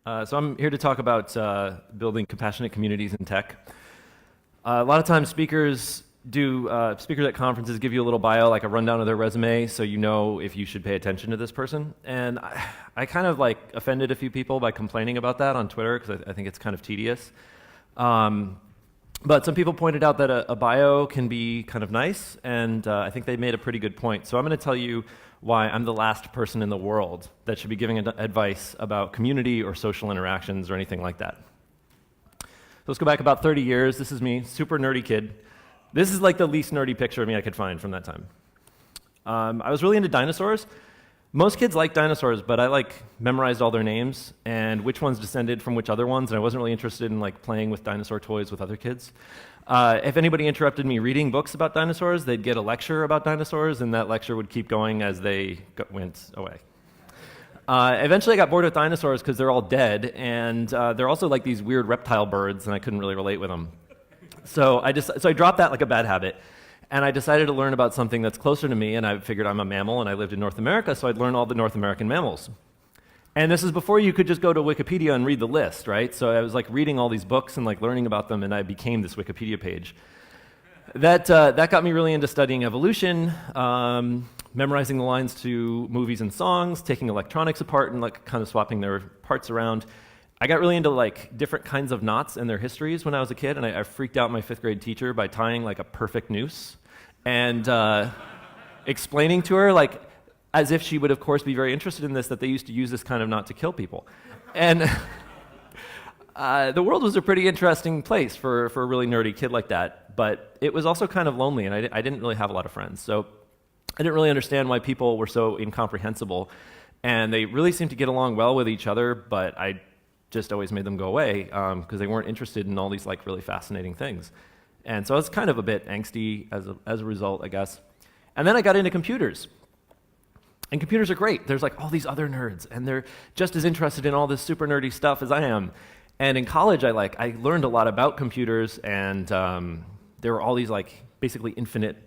So I'm here to talk about building compassionate communities in tech. A lot of times speakers at conferences give you a little bio, like a rundown of their resume, so you know if you should pay attention to this person. And I kind of like offended a few people by complaining about that on Twitter, because I think it's kind of tedious. But some people pointed out that a bio can be kind of nice, and I think they made a pretty good point. So I'm going to tell you why I'm the last person in the world that should be giving advice about community or social interactions or anything like that. So let's go back about 30 years. This is me, super nerdy kid. This is like the least nerdy picture of me I could find from that time. I was really into dinosaurs. Most kids like dinosaurs, but I memorized all their names and which ones descended from which other ones, and I wasn't really interested in playing with dinosaur toys with other kids. If anybody interrupted me reading books about dinosaurs, they'd get a lecture about dinosaurs, and that lecture would keep going as they went away. Eventually I got bored with dinosaurs because they're all dead, and they're also like these weird reptile birds, and I couldn't really relate with them. So I dropped that like a bad habit, and I decided to learn about something that's closer to me, and I figured I'm a mammal, and I lived in North America, so I'd learn all the North American mammals. And this is before you could just go to Wikipedia and read the list, right? So I was reading all these books and learning about them, and I became this Wikipedia page. That got me really into studying evolution, memorizing the lines to movies and songs, taking electronics apart and kind of swapping their parts around. I got really into different kinds of knots and their histories when I was a kid, and I freaked out my 5th grade teacher by tying a perfect noose and explaining to her as if she would, of course, be very interested in this, that they used to use this kind of knot to kill people. And the world was a pretty interesting place for a really nerdy kid like that, but it was also kind of lonely, and I didn't really have a lot of friends. So I didn't really understand why people were so incomprehensible, and they really seemed to get along well with each other, but I just always made them go away because they weren't interested in all these really fascinating things. And so I was kind of a bit angsty as a result, I guess. And then I got into computers. And computers are great. There's all these other nerds, and they're just as interested in all this super nerdy stuff as I am. And in college, I learned a lot about computers, and there were all these basically infinite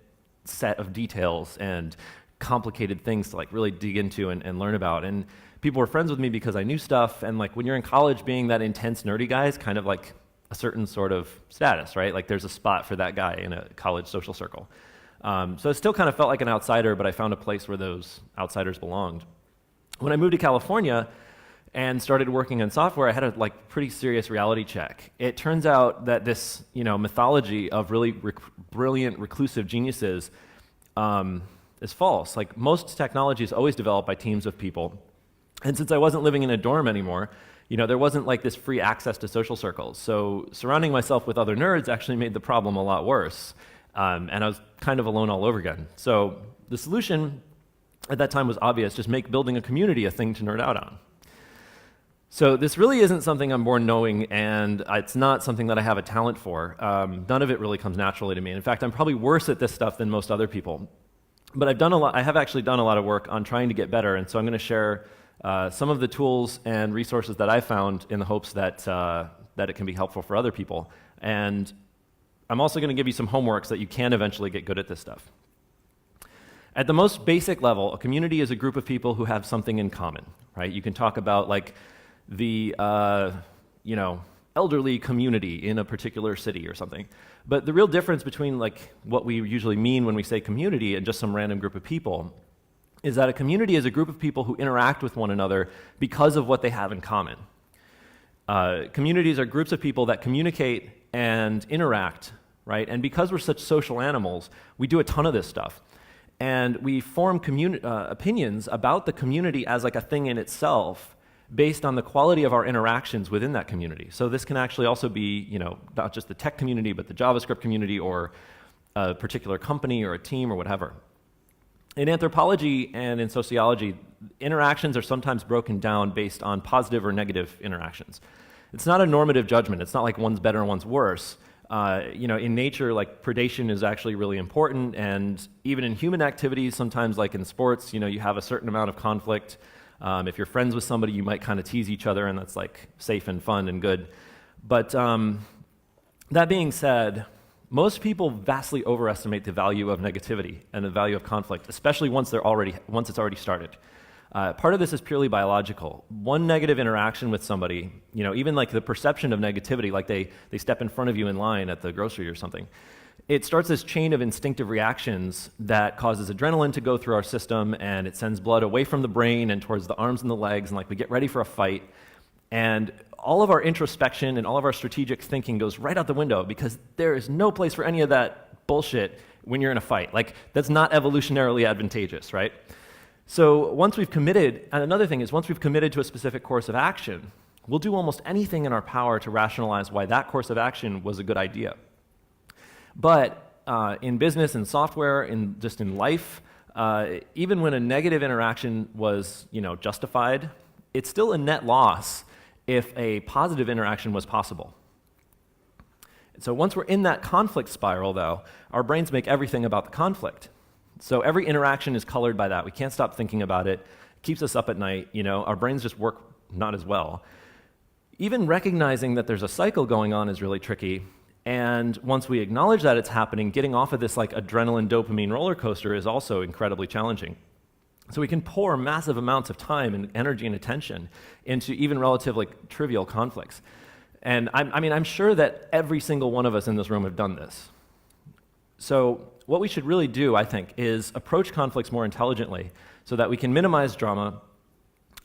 set of details and complicated things to really dig into and learn about. And people were friends with me because I knew stuff, and when you're in college, being that intense nerdy guy is kind of a certain sort of status, right? There's a spot for that guy in a college social circle. So I still kind of felt like an outsider, but I found a place where those outsiders belonged. When I moved to California and started working on software, I had a pretty serious reality check. It turns out that this mythology of really brilliant reclusive geniuses is false. Most technology is always developed by teams of people. And since I wasn't living in a dorm anymore, there wasn't this free access to social circles. So surrounding myself with other nerds actually made the problem a lot worse. And I was kind of alone all over again. So the solution at that time was obvious: just make building a community a thing to nerd out on. So this really isn't something I'm born knowing, and it's not something that I have a talent for. None of it really comes naturally to me. In fact, I'm probably worse at this stuff than most other people. But I have actually done a lot of work on trying to get better, and so I'm going to share some of the tools and resources that I found in the hopes that it can be helpful for other people. And I'm also going to give you some homework so that you can eventually get good at this stuff. At the most basic level, a community is a group of people who have something in common, right? You can talk about the elderly community in a particular city or something. But the real difference between what we usually mean when we say community and just some random group of people is that a community is a group of people who interact with one another because of what they have in common. Communities are groups of people that communicate and interact, right? And because we're such social animals, we do a ton of this stuff. And we form opinions about the community as a thing in itself based on the quality of our interactions within that community. So this can actually also be, not just the tech community, but the JavaScript community or a particular company or a team or whatever. In anthropology and in sociology, interactions are sometimes broken down based on positive or negative interactions. It's not a normative judgment. It's not like one's better and one's worse. In nature, predation is actually really important, and even in human activities, sometimes in sports, you have a certain amount of conflict. If you're friends with somebody, you might kind of tease each other, and that's safe and fun and good. But that being said, most people vastly overestimate the value of negativity and the value of conflict, especially once it's already started. Part of this is purely biological. One negative interaction with somebody, even like the perception of negativity, like they step in front of you in line at the grocery or something, it starts this chain of instinctive reactions that causes adrenaline to go through our system, and it sends blood away from the brain and towards the arms and the legs, and like we get ready for a fight. And all of our introspection and all of our strategic thinking goes right out the window because there is no place for any of that bullshit when you're in a fight. Like, that's not evolutionarily advantageous, right? So once we've committed, and another thing is once we've committed to a specific course of action, we'll do almost anything in our power to rationalize why that course of action was a good idea. But in business and software, just in life, even when a negative interaction was, justified, it's still a net loss if a positive interaction was possible. So once we're in that conflict spiral, though, our brains make everything about the conflict. So every interaction is colored by that. We can't stop thinking about it. It keeps us up at night. Our brains just work not as well. Even recognizing that there's a cycle going on is really tricky. And once we acknowledge that it's happening, getting off of this like adrenaline dopamine roller coaster is also incredibly challenging. So we can pour massive amounts of time and energy and attention into even relatively trivial conflicts. And I'm sure that every single one of us in this room have done this. So what we should really do, I think, is approach conflicts more intelligently so that we can minimize drama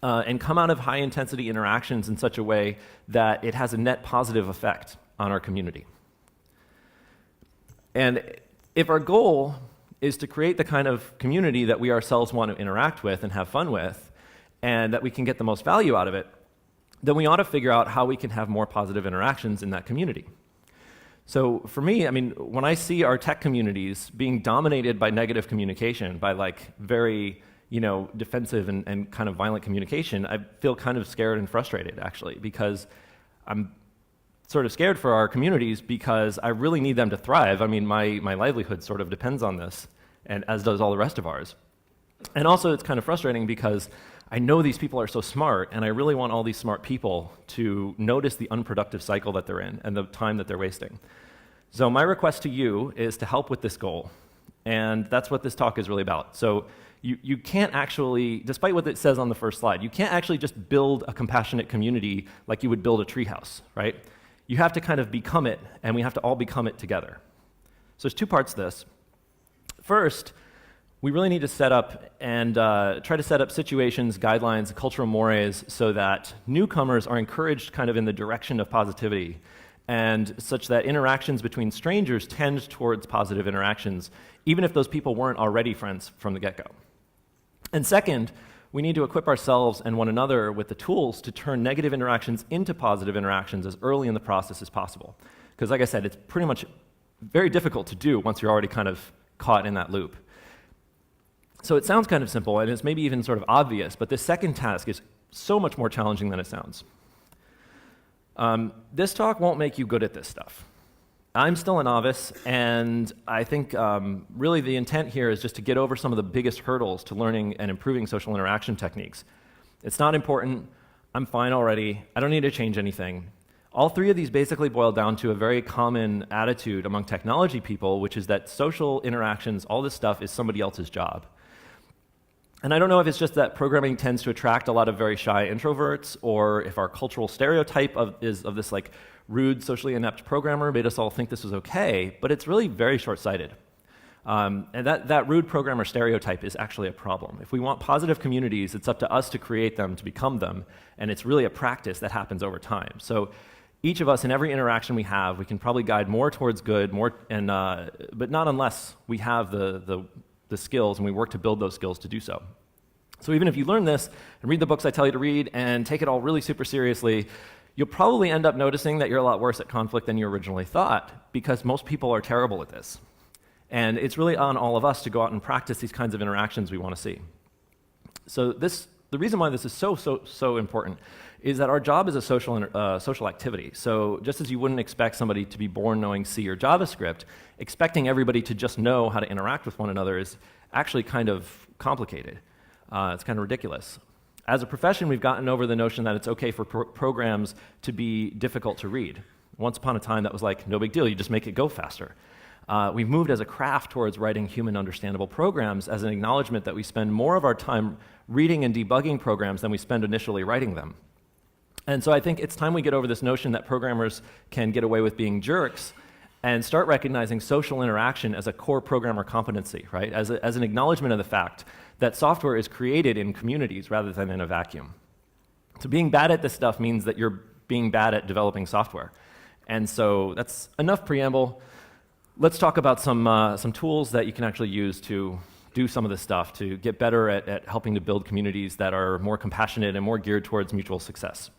and come out of high-intensity interactions in such a way that it has a net positive effect on our community. And if our goal is to create the kind of community that we ourselves want to interact with and have fun with, and that we can get the most value out of it, then we ought to figure out how we can have more positive interactions in that community. So for me, when I see our tech communities being dominated by negative communication, by like very, defensive and kind of violent communication, I feel kind of scared and frustrated, actually, because I'm sort of scared for our communities because I really need them to thrive. My livelihood sort of depends on this, and as does all the rest of ours. And also it's kind of frustrating because I know these people are so smart, and I really want all these smart people to notice the unproductive cycle that they're in and the time that they're wasting. So my request to you is to help with this goal, and that's what this talk is really about. So you can't actually, despite what it says on the first slide, you can't actually just build a compassionate community like you would build a treehouse, right? You have to kind of become it, and we have to all become it together. So there's two parts to this. First, we really need to set up and try to set up situations, guidelines, cultural mores so that newcomers are encouraged kind of in the direction of positivity, and such that interactions between strangers tend towards positive interactions, even if those people weren't already friends from the get-go. And second, we need to equip ourselves and one another with the tools to turn negative interactions into positive interactions as early in the process as possible. Because like I said, it's pretty much very difficult to do once you're already kind of caught in that loop. So it sounds kind of simple, and it's maybe even sort of obvious, but this second task is so much more challenging than it sounds. This talk won't make you good at this stuff. I'm still a novice, and I think really the intent here is just to get over some of the biggest hurdles to learning and improving social interaction techniques. It's not important. I'm fine already. I don't need to change anything. All three of these basically boil down to a very common attitude among technology people, which is that social interactions, all this stuff, is somebody else's job. And I don't know if it's just that programming tends to attract a lot of very shy introverts, or if our cultural stereotype of this like rude, socially inept programmer made us all think this was okay, but it's really very short-sighted. And that rude programmer stereotype is actually a problem. If we want positive communities, it's up to us to create them, to become them, and it's really a practice that happens over time. So each of us, in every interaction we have, we can probably guide more towards good, but not unless we have the skills and we work to build those skills to do so. So even if you learn this and read the books I tell you to read and take it all really super seriously, you'll probably end up noticing that you're a lot worse at conflict than you originally thought, because most people are terrible at this. And it's really on all of us to go out and practice these kinds of interactions we want to see. So the reason why this is so important is that our job is a social activity. So just as you wouldn't expect somebody to be born knowing C or JavaScript, expecting everybody to just know how to interact with one another is actually kind of complicated. It's kind of ridiculous. As a profession, we've gotten over the notion that it's okay for programs to be difficult to read. Once upon a time, that was like, no big deal, you just make it go faster. We've moved as a craft towards writing human understandable programs as an acknowledgement that we spend more of our time reading and debugging programs than we spend initially writing them. And so I think it's time we get over this notion that programmers can get away with being jerks and start recognizing social interaction as a core programmer competency, right? As an acknowledgement of the fact that software is created in communities rather than in a vacuum. So being bad at this stuff means that you're being bad at developing software. And so that's enough preamble. Let's talk about some tools that you can actually use to do some of this stuff, to get better at helping to build communities that are more compassionate and more geared towards mutual success.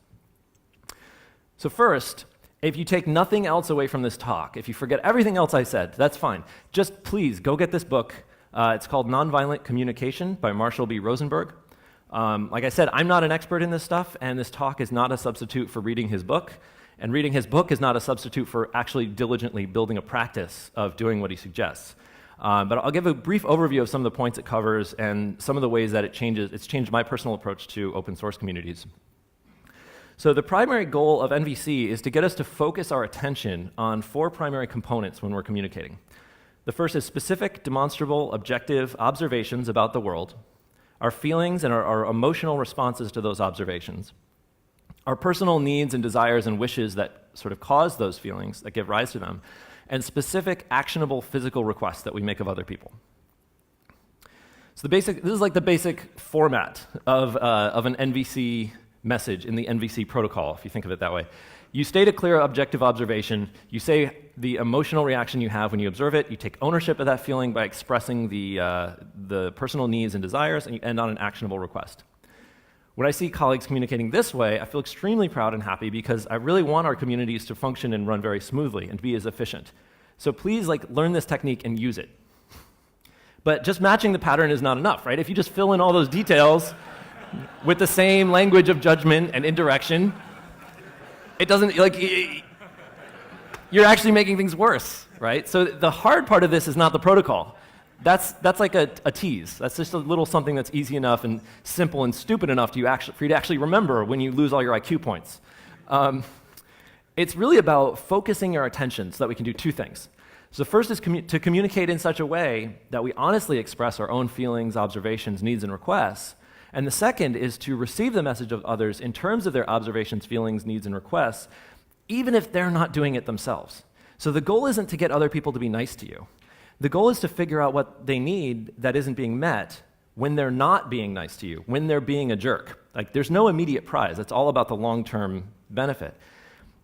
So first, if you take nothing else away from this talk, if you forget everything else I said, that's fine. Just please go get this book. It's called Nonviolent Communication by Marshall B. Rosenberg. Like I said, I'm not an expert in this stuff, and this talk is not a substitute for reading his book. And reading his book is not a substitute for actually diligently building a practice of doing what he suggests. But I'll give a brief overview of some of the points it covers and some of the ways that it's changed my personal approach to open source communities. So the primary goal of NVC is to get us to focus our attention on 4 primary components when we're communicating. The first is specific, demonstrable, objective observations about the world, our feelings and our emotional responses to those observations, our personal needs and desires and wishes that sort of cause those feelings, that give rise to them, and specific, actionable physical requests that we make of other people. So this is like the basic format of an NVC message in the NVC protocol, if you think of it that way. You state a clear objective observation, you say the emotional reaction you have when you observe it, you take ownership of that feeling by expressing the personal needs and desires, and you end on an actionable request. When I see colleagues communicating this way, I feel extremely proud and happy because I really want our communities to function and run very smoothly and be as efficient. So please learn this technique and use it. But just matching the pattern is not enough, right? If you just fill in all those details with the same language of judgment and indirection, it doesn't, you're actually making things worse, right? So the hard part of this is not the protocol. That's like a tease. That's just a little something that's easy enough and simple and stupid enough for you to actually remember when you lose all your IQ points. It's really about focusing our attention so that we can do 2 things. So the first is to communicate in such a way that we honestly express our own feelings, observations, needs, and requests. And the second is to receive the message of others in terms of their observations, feelings, needs, and requests, even if they're not doing it themselves. So the goal isn't to get other people to be nice to you. The goal is to figure out what they need that isn't being met when they're not being nice to you, when they're being a jerk. There's no immediate prize. It's all about the long-term benefit.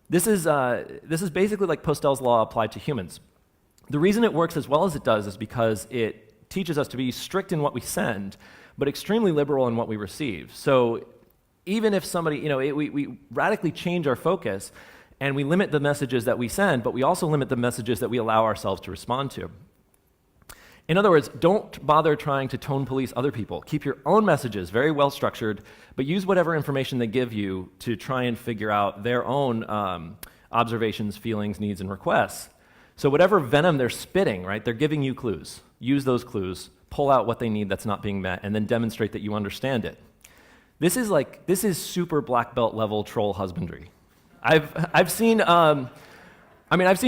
This is basically like Postel's law applied to humans. The reason it works as well as it does is because it teaches us to be strict in what we send, but extremely liberal in what we receive. So even if somebody, we radically change our focus and we limit the messages that we send, but we also limit the messages that we allow ourselves to respond to. In other words, don't bother trying to tone police other people. Keep your own messages very well structured, but use whatever information they give you to try and figure out their own observations, feelings, needs, and requests. So whatever venom they're spitting, right, they're giving you clues. Use those clues, pull out what they need that's not being met, and then demonstrate that you understand it. This is super black belt level troll husbandry. I've seen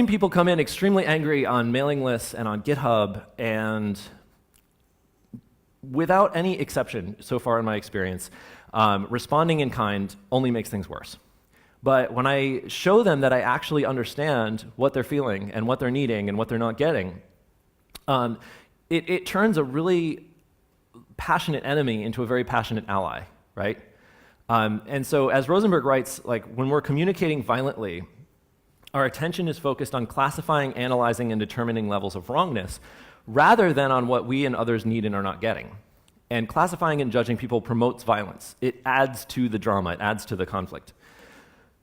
people come in extremely angry on mailing lists and on GitHub, and without any exception, so far in my experience, responding in kind only makes things worse. But when I show them that I actually understand what they're feeling and what they're needing and what they're not getting, it turns a really passionate enemy into a very passionate ally, right? And so as Rosenberg writes, when we're communicating violently, our attention is focused on classifying, analyzing, and determining levels of wrongness rather than on what we and others need and are not getting. And classifying and judging people promotes violence. It adds to the drama, it adds to the conflict.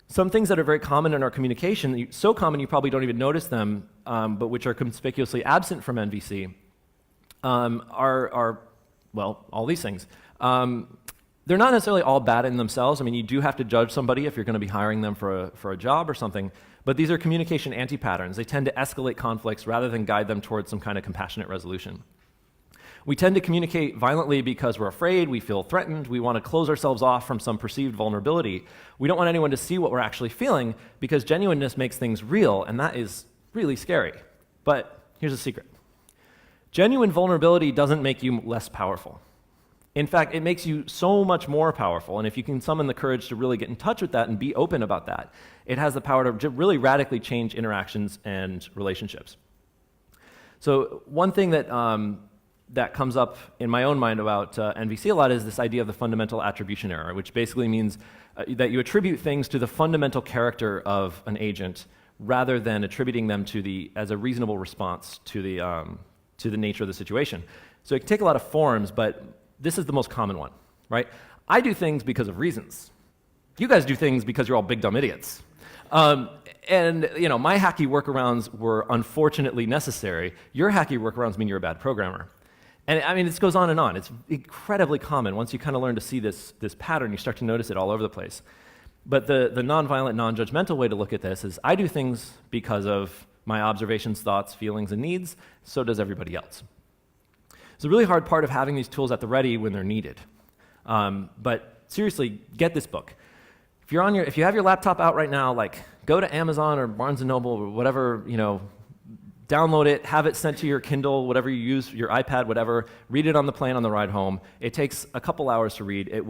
Some things that are very common in our communication, so common you probably don't even notice them, but which are conspicuously absent from NVC, are all these things. They're not necessarily all bad in themselves. I mean, you do have to judge somebody if you're going to be hiring them for a job or something, but these are communication anti-patterns. They tend to escalate conflicts rather than guide them towards some kind of compassionate resolution. We tend to communicate violently because we're afraid, we feel threatened, we want to close ourselves off from some perceived vulnerability. We don't want anyone to see what we're actually feeling because genuineness makes things real, and that is really scary. But here's a secret. Genuine vulnerability doesn't make you less powerful. In fact, it makes you so much more powerful, and if you can summon the courage to really get in touch with that and be open about that, it has the power to really radically change interactions and relationships. So one thing that, that comes up in my own mind about NVC a lot is this idea of the fundamental attribution error, which basically means that you attribute things to the fundamental character of an agent rather than attributing them as a reasonable response to the nature of the situation. So it can take a lot of forms, but this is the most common one, right? I do things because of reasons. You guys do things because you're all big dumb idiots. And my hacky workarounds were unfortunately necessary. Your hacky workarounds mean you're a bad programmer. And I mean, this goes on and on. It's incredibly common. Once you kind of learn to see this pattern, you start to notice it all over the place. But the nonviolent, non-judgmental way to look at this is I do things because of my observations, thoughts, feelings, and needs. So does everybody else. It's a really hard part of having these tools at the ready when they're needed. But seriously, get this book. If you have your laptop out right now, like go to Amazon or Barnes & Noble or whatever, download it, have it sent to your Kindle, whatever you use, your iPad, whatever. Read it on the plane on the ride home. It takes a couple hours to read.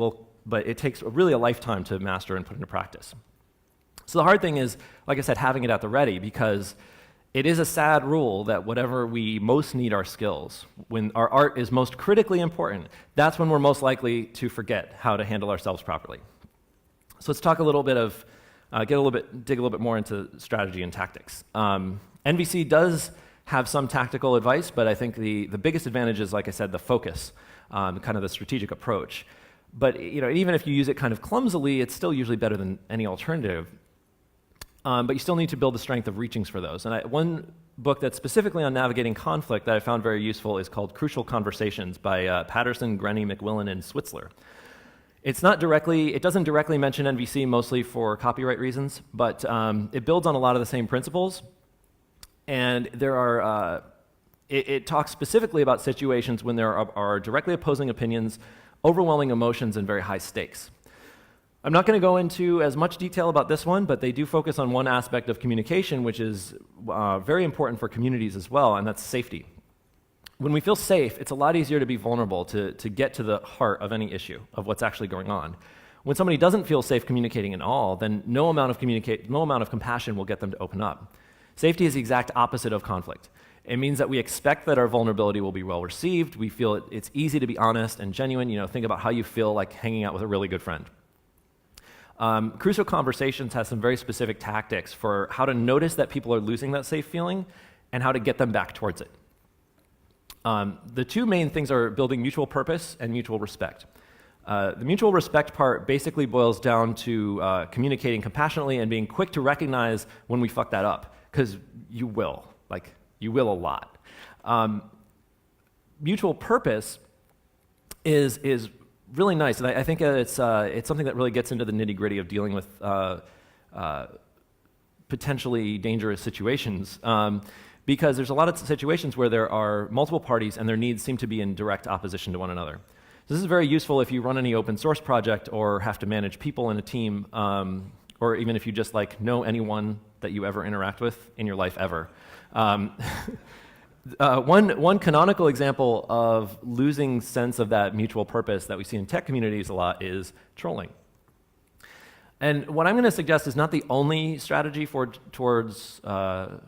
But it takes really a lifetime to master and put into practice. So the hard thing is, like I said, having it at the ready, because it is a sad rule that whatever we most need our skills, when our art is most critically important, that's when we're most likely to forget how to handle ourselves properly. So let's talk a little bit dig a little bit more into strategy and tactics. NVC does have some tactical advice, but I think the biggest advantage is, like I said, the focus, kind of the strategic approach. But even if you use it kind of clumsily, it's still usually better than any alternative. But you still need to build the strength of reachings for those. And one book that's specifically on navigating conflict that I found very useful is called Crucial Conversations by Patterson, Grenny, McWillan, and Switzler. It doesn't directly mention NVC, mostly for copyright reasons, but it builds on a lot of the same principles. And it talks specifically about situations when there are directly opposing opinions, overwhelming emotions, and very high stakes. I'm not going to go into as much detail about this one, but they do focus on one aspect of communication, which is very important for communities as well, and that's safety. When we feel safe, it's a lot easier to be vulnerable, to get to the heart of any issue, of what's actually going on. When somebody doesn't feel safe communicating at all, then no amount of compassion will get them to open up. Safety is the exact opposite of conflict. It means that we expect that our vulnerability will be well received. We feel it's easy to be honest and genuine. Think about how you feel like hanging out with a really good friend. Crucial Conversations has some very specific tactics for how to notice that people are losing that safe feeling and how to get them back towards it. The two main things are building mutual purpose and mutual respect. The mutual respect part basically boils down to communicating compassionately and being quick to recognize when we fuck that up, because you will. You will a lot. Mutual purpose is really nice, and I think it's something that really gets into the nitty-gritty of dealing with potentially dangerous situations, because there's a lot of situations where there are multiple parties and their needs seem to be in direct opposition to one another. This is very useful if you run any open source project or have to manage people in a team, or even if you just know anyone that you ever interact with in your life ever. One canonical example of losing sense of that mutual purpose that we see in tech communities a lot is trolling. And what I'm going to suggest is not the only strategy to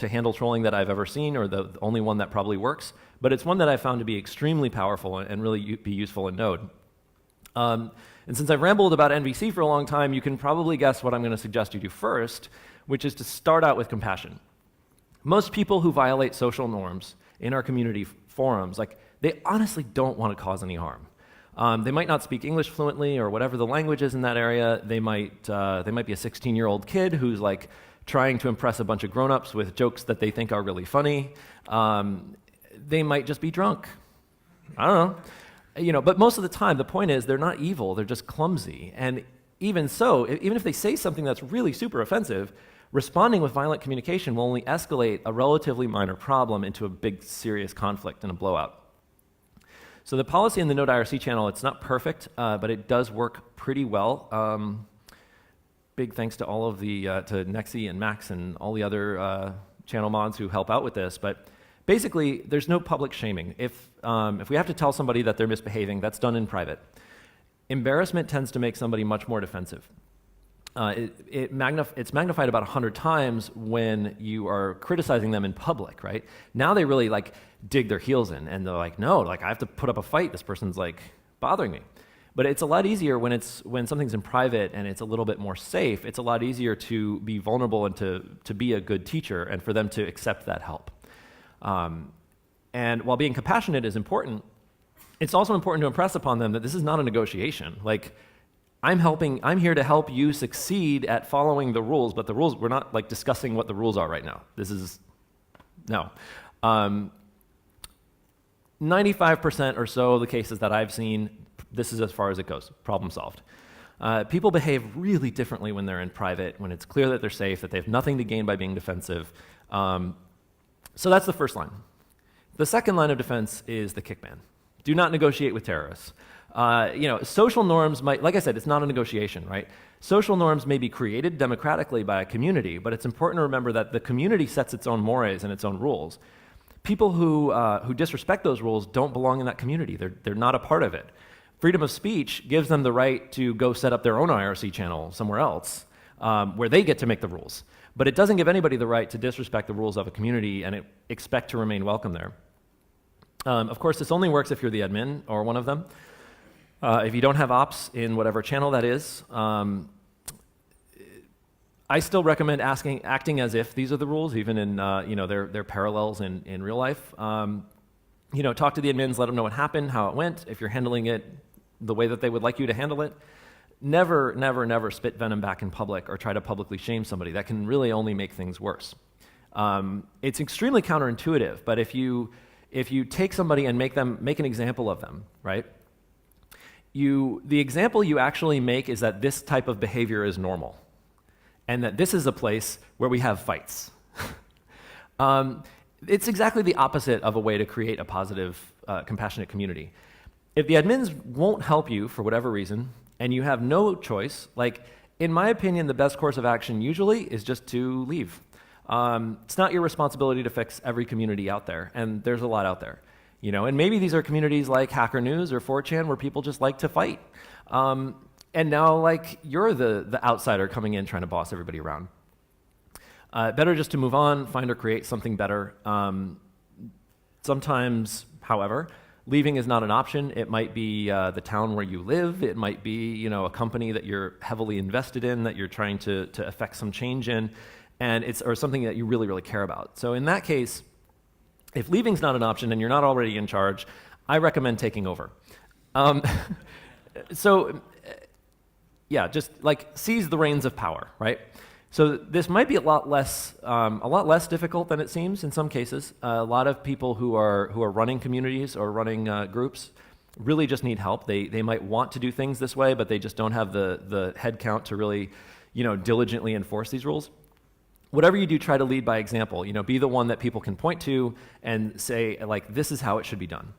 handle trolling that I've ever seen, or the only one that probably works, but it's one that I've found to be extremely powerful and really be useful in Node. And since I've rambled about NVC for a long time, you can probably guess what I'm going to suggest you do first, which is to start out with compassion. Most people who violate social norms in our community forums, they honestly don't want to cause any harm. They might not speak English fluently or whatever the language is in that area. They might be a 16-year-old kid who's trying to impress a bunch of grown-ups with jokes that they think are really funny. They might just be drunk. I don't know. But most of the time, the point is they're not evil. They're just clumsy. And even so, even if they say something that's really super offensive, responding with violent communication will only escalate a relatively minor problem into a big, serious conflict and a blowout. So the policy in the Node IRC channel, it's not perfect, but it does work pretty well. Big thanks to all of to Nexi and Max and all the other channel mods who help out with this, but basically, there's no public shaming. If we have to tell somebody that they're misbehaving, that's done in private. Embarrassment tends to make somebody much more defensive. It's magnified about 100 times when you are criticizing them in public, right? Now they really like dig their heels in, and they're like, no, like I have to put up a fight. This person's like bothering me. But it's a lot easier when something's in private and it's a little bit more safe. It's a lot easier to be vulnerable and to be a good teacher and for them to accept that help. And while being compassionate is important, it's also important to impress upon them that this is not a negotiation. Like, I'm here to help you succeed at following the rules, but the rules, we're not like discussing what the rules are right now. No. 95% or so of the cases that I've seen, this is as far as it goes, problem solved. People behave really differently when they're in private, when it's clear that they're safe, that they have nothing to gain by being defensive. So that's the first line. The second line of defense is the kick ban. Do not negotiate with terrorists. Social norms might, like I said, it's not a negotiation, right? Social norms may be created democratically by a community, but it's important to remember that the community sets its own mores and its own rules. People who disrespect those rules don't belong in that community. They're not a part of it. Freedom of speech gives them the right to go set up their own IRC channel somewhere else, where they get to make the rules. But it doesn't give anybody the right to disrespect the rules of a community and expect to remain welcome there. Of course, this only works if you're the admin or one of them. If you don't have ops in whatever channel that is, I still recommend acting as if these are the rules, even in their parallels in real life. Talk to the admins, let them know what happened, how it went. If you're handling it the way that they would like you to handle it, never, never, never spit venom back in public or try to publicly shame somebody. That can really only make things worse. It's extremely counterintuitive, but if you take somebody and make an example of them, right? The example you actually make is that this type of behavior is normal, and that this is a place where we have fights. It's exactly the opposite of a way to create a positive, compassionate community. If the admins won't help you for whatever reason, and you have no choice, like, in my opinion, the best course of action usually is just to leave. It's not your responsibility to fix every community out there, and there's a lot out there. And maybe these are communities like Hacker News or 4chan where people just like to fight. And now, like, you're the outsider coming in trying to boss everybody around. Better just to move on, find or create something better. Sometimes, however, leaving is not an option. It might be the town where you live. It might be a company that you're heavily invested in, that you're trying to affect some change in, or something that you really, really care about. So in that case, if leaving's not an option and you're not already in charge, I recommend taking over. Just like seize the reins of power, right? So this might be a lot less difficult than it seems in some cases. A lot of people who are running communities or running groups really just need help. They might want to do things this way, but they just don't have the head count to really, diligently enforce these rules. Whatever you do, try to lead by example. Be the one that people can point to and say, like, this is how it should be done.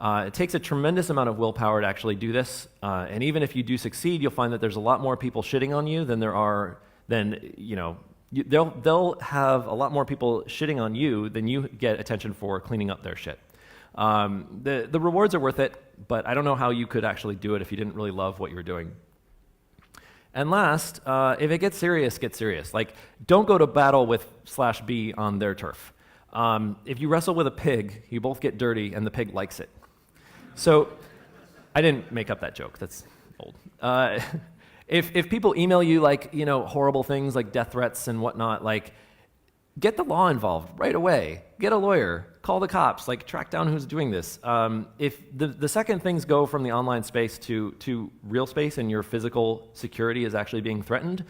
It takes a tremendous amount of willpower to actually do this, and even if you do succeed, you'll find that there's a lot more people shitting on you than there are. They'll have a lot more people shitting on you than you get attention for cleaning up their shit. The rewards are worth it, but I don't know how you could actually do it if you didn't really love what you were doing. And last, if it gets serious, get serious. Like, don't go to battle with /B on their turf. If you wrestle with a pig, you both get dirty, and the pig likes it. So, I didn't make up that joke. That's old. If people email you horrible things like death threats and whatnot, like, get the law involved right away. Get a lawyer. Call the cops. Like, track down who's doing this. If the second things go from the online space to real space and your physical security is actually being threatened,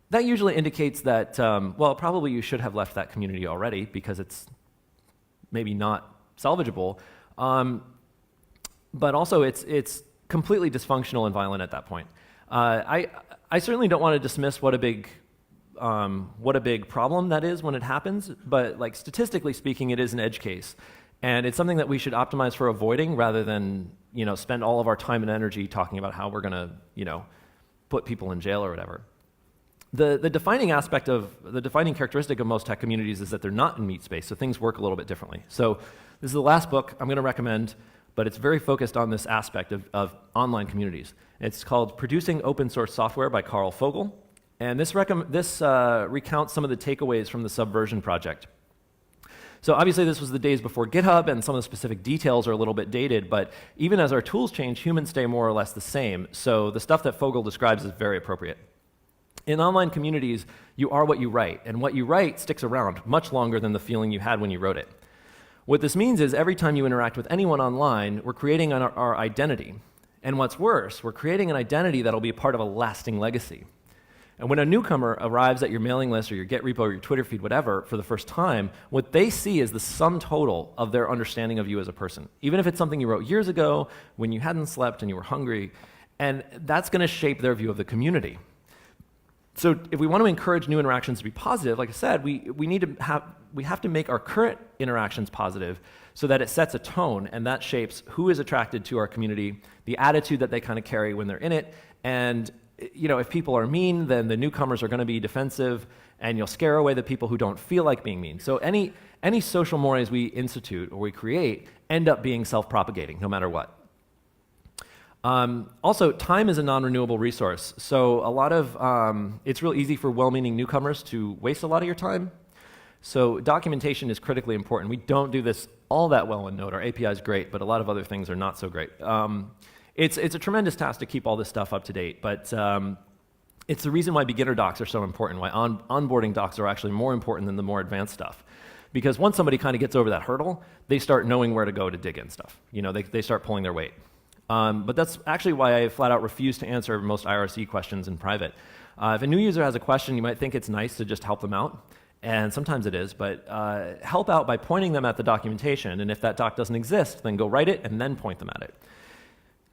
that usually indicates that, probably you should have left that community already because it's maybe not salvageable. But also, it's completely dysfunctional and violent at that point. I certainly don't want to dismiss what a big problem that is when it happens, but like statistically speaking, it is an edge case, and it's something that we should optimize for avoiding rather than spend all of our time and energy talking about how we're going to put people in jail or whatever. The defining characteristic of most tech communities is that they're not in meat space, so things work a little bit differently. So this is the last book I'm going to recommend, but it's very focused on this aspect of online communities. It's called Producing Open Source Software by Carl Fogel, and this recounts some of the takeaways from the Subversion project. So obviously this was the days before GitHub, and some of the specific details are a little bit dated, but even as our tools change, humans stay more or less the same. So the stuff that Fogel describes is very appropriate. In online communities, you are what you write, and what you write sticks around much longer than the feeling you had when you wrote it. What this means is every time you interact with anyone online, we're creating our identity. And what's worse, we're creating an identity that'll be a part of a lasting legacy. And when a newcomer arrives at your mailing list or your Git repo or your Twitter feed, whatever, for the first time, what they see is the sum total of their understanding of you as a person. Even if it's something you wrote years ago, when you hadn't slept and you were hungry, and that's going to shape their view of the community. So if we want to encourage new interactions to be positive, like I said, we have to make our current interactions positive so that it sets a tone, and that shapes who is attracted to our community, the attitude that they kind of carry when they're in it, and if people are mean, then the newcomers are going to be defensive, and you'll scare away the people who don't feel like being mean. So any social mores we institute or we create end up being self-propagating, no matter what. Also, time is a non-renewable resource. So it's real easy for well-meaning newcomers to waste a lot of your time. So documentation is critically important. We don't do this all that well in Node. Our API is great, but a lot of other things are not so great. It's a tremendous task to keep all this stuff up to date, but it's the reason why beginner docs are so important, why onboarding docs are actually more important than the more advanced stuff. Because once somebody kind of gets over that hurdle, they start knowing where to go to dig in stuff. They start pulling their weight. But that's actually why I flat out refuse to answer most IRC questions in private. If a new user has a question, you might think it's nice to just help them out, and sometimes it is, but help out by pointing them at the documentation, and if that doc doesn't exist, then go write it and then point them at it.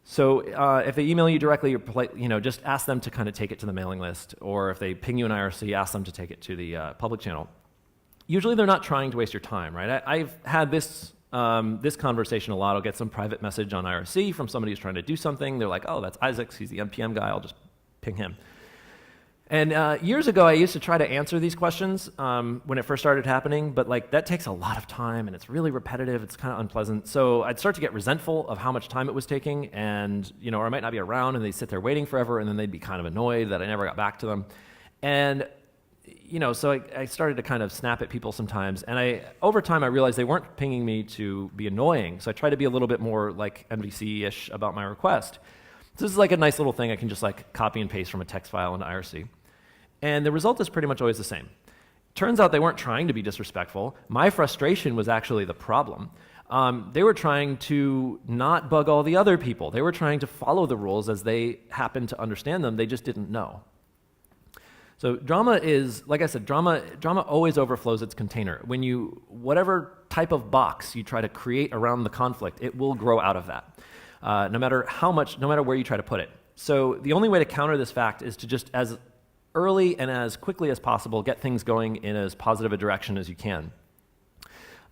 So if they email you directly, just ask them to kind of take it to the mailing list, or if they ping you an IRC, ask them to take it to the public channel. Usually they're not trying to waste your time, right? I've had this conversation a lot. I'll get some private message on IRC from somebody who's trying to do something. They're like, oh, that's Isaacs, he's the NPM guy, I'll just ping him. And years ago, I used to try to answer these questions when it first started happening, but that takes a lot of time, and it's really repetitive, it's kind of unpleasant. So I'd start to get resentful of how much time it was taking, and or I might not be around, and they'd sit there waiting forever, and then they'd be kind of annoyed that I never got back to them. And so I started to kind of snap at people sometimes, and over time I realized they weren't pinging me to be annoying, so I tried to be a little bit more like MVC-ish about my request. So this is like a nice little thing I can just copy and paste from a text file into IRC. And the result is pretty much always the same. Turns out they weren't trying to be disrespectful. My frustration was actually the problem. They were trying to not bug all the other people. They were trying to follow the rules as they happened to understand them. They just didn't know. So drama is, like I said, drama always overflows its container. Whatever type of box you try to create around the conflict, it will grow out of that, no matter where you try to put it. So the only way to counter this fact is to just, as early and as quickly as possible, get things going in as positive a direction as you can.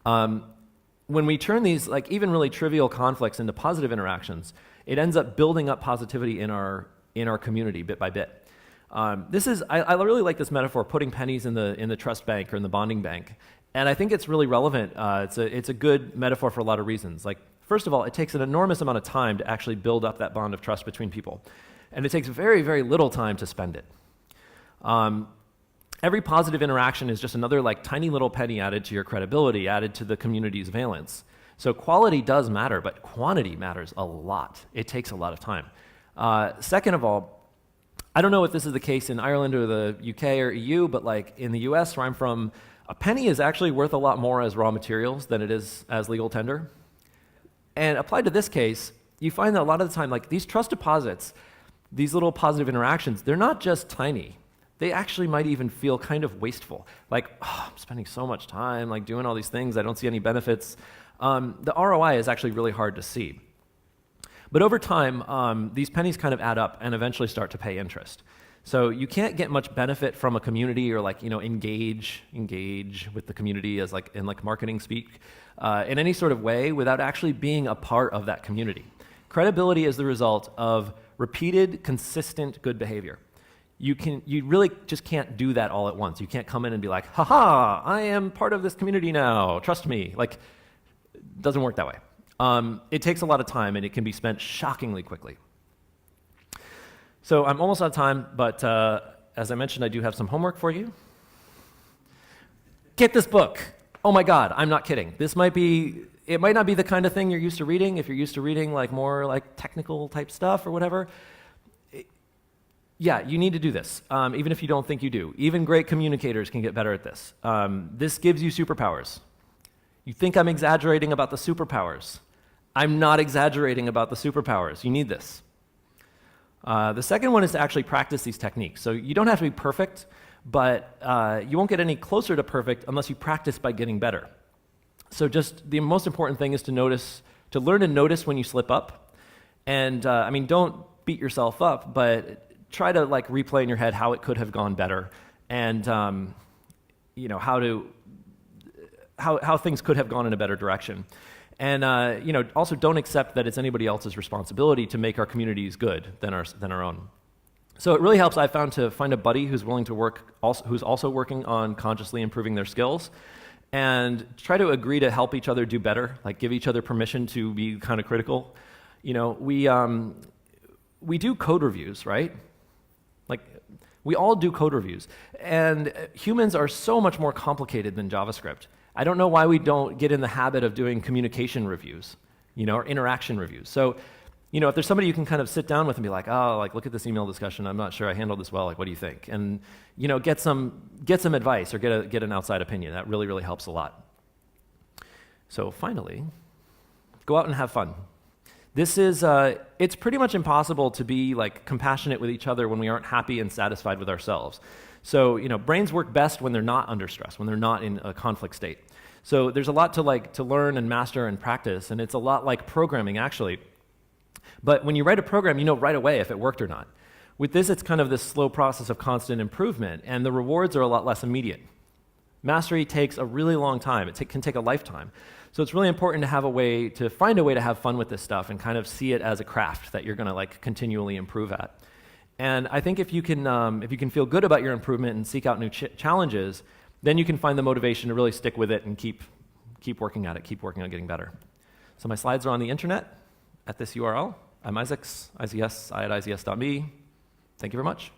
When we turn these, even really trivial conflicts into positive interactions, it ends up building up positivity in our community bit by bit. I really like this metaphor, putting pennies in the trust bank or in the bonding bank, and I think it's really relevant. It's a good metaphor for a lot of reasons. First of all, it takes an enormous amount of time to actually build up that bond of trust between people, and it takes very, very little time to spend it. Every positive interaction is just another tiny little penny added to your credibility, added to the community's valence. So quality does matter, but quantity matters a lot. It takes a lot of time. Second of all, I don't know if this is the case in Ireland or the UK or EU, but in the US where I'm from, a penny is actually worth a lot more as raw materials than it is as legal tender. And applied to this case, you find that a lot of the time, these trust deposits, these little positive interactions, they're not just tiny. They actually might even feel kind of wasteful. I'm spending so much time doing all these things, I don't see any benefits. The ROI is actually really hard to see. But over time, these pennies kind of add up and eventually start to pay interest. So you can't get much benefit from a community or engage with the community as in marketing speak in any sort of way without actually being a part of that community. Credibility is the result of repeated, consistent good behavior. you really just can't do that all at once. You can't come in and be like, haha, I am part of this community now, trust me. Like, it doesn't work that way. It takes a lot of time, and it can be spent shockingly quickly. So I'm almost out of time, but as I mentioned, I do have some homework for you. Get this book. Oh my God, I'm not kidding. It might not be the kind of thing you're used to reading. If you're used to reading like more like technical type stuff or whatever, yeah, you need to do this, even if you don't think you do. Even great communicators can get better at this. This gives you superpowers. You think I'm exaggerating about the superpowers. I'm not exaggerating about the superpowers. You need this. The second one is to actually practice these techniques. So you don't have to be perfect, but you won't get any closer to perfect unless you practice by getting better. So just the most important thing is to learn to notice when you slip up. And I mean, don't beat yourself up, but try to like replay in your head how it could have gone better, and you know, how things could have gone in a better direction. And you know, also don't accept that it's anybody else's responsibility to make our communities good than our own. So it really helps, I found, to find a buddy who's willing to work, who's also working on consciously improving their skills, and try to agree to help each other do better, like give each other permission to be kind of critical. You know, we do code reviews, right? Like, we all do code reviews, and humans are so much more complicated than JavaScript. I don't know why we don't get in the habit of doing communication reviews, you know, or interaction reviews. So, you know, if there's somebody you can kind of sit down with and be like, oh, like, look at this email discussion, I'm not sure I handled this well, like, what do you think? And, you know, get some advice or get an outside opinion. That really, really helps a lot. So finally, go out and have fun. This is, it's pretty much impossible to be like compassionate with each other when we aren't happy and satisfied with ourselves. So, you know, brains work best when they're not under stress, when they're not in a conflict state. So there's a lot to learn and master and practice, and it's a lot like programming, actually. But when you write a program, you know right away if it worked or not. With this, it's kind of this slow process of constant improvement, and the rewards are a lot less immediate. Mastery takes a really long time. It can take a lifetime. So it's really important to find a way to have fun with this stuff and kind of see it as a craft that you're going to like continually improve at. And I think if you can feel good about your improvement and seek out new challenges, then you can find the motivation to really stick with it and keep working at it, keep working on getting better. So my slides are on the internet at this URL. I'm Isaacs, IZS, I at IZS.me. Thank you very much.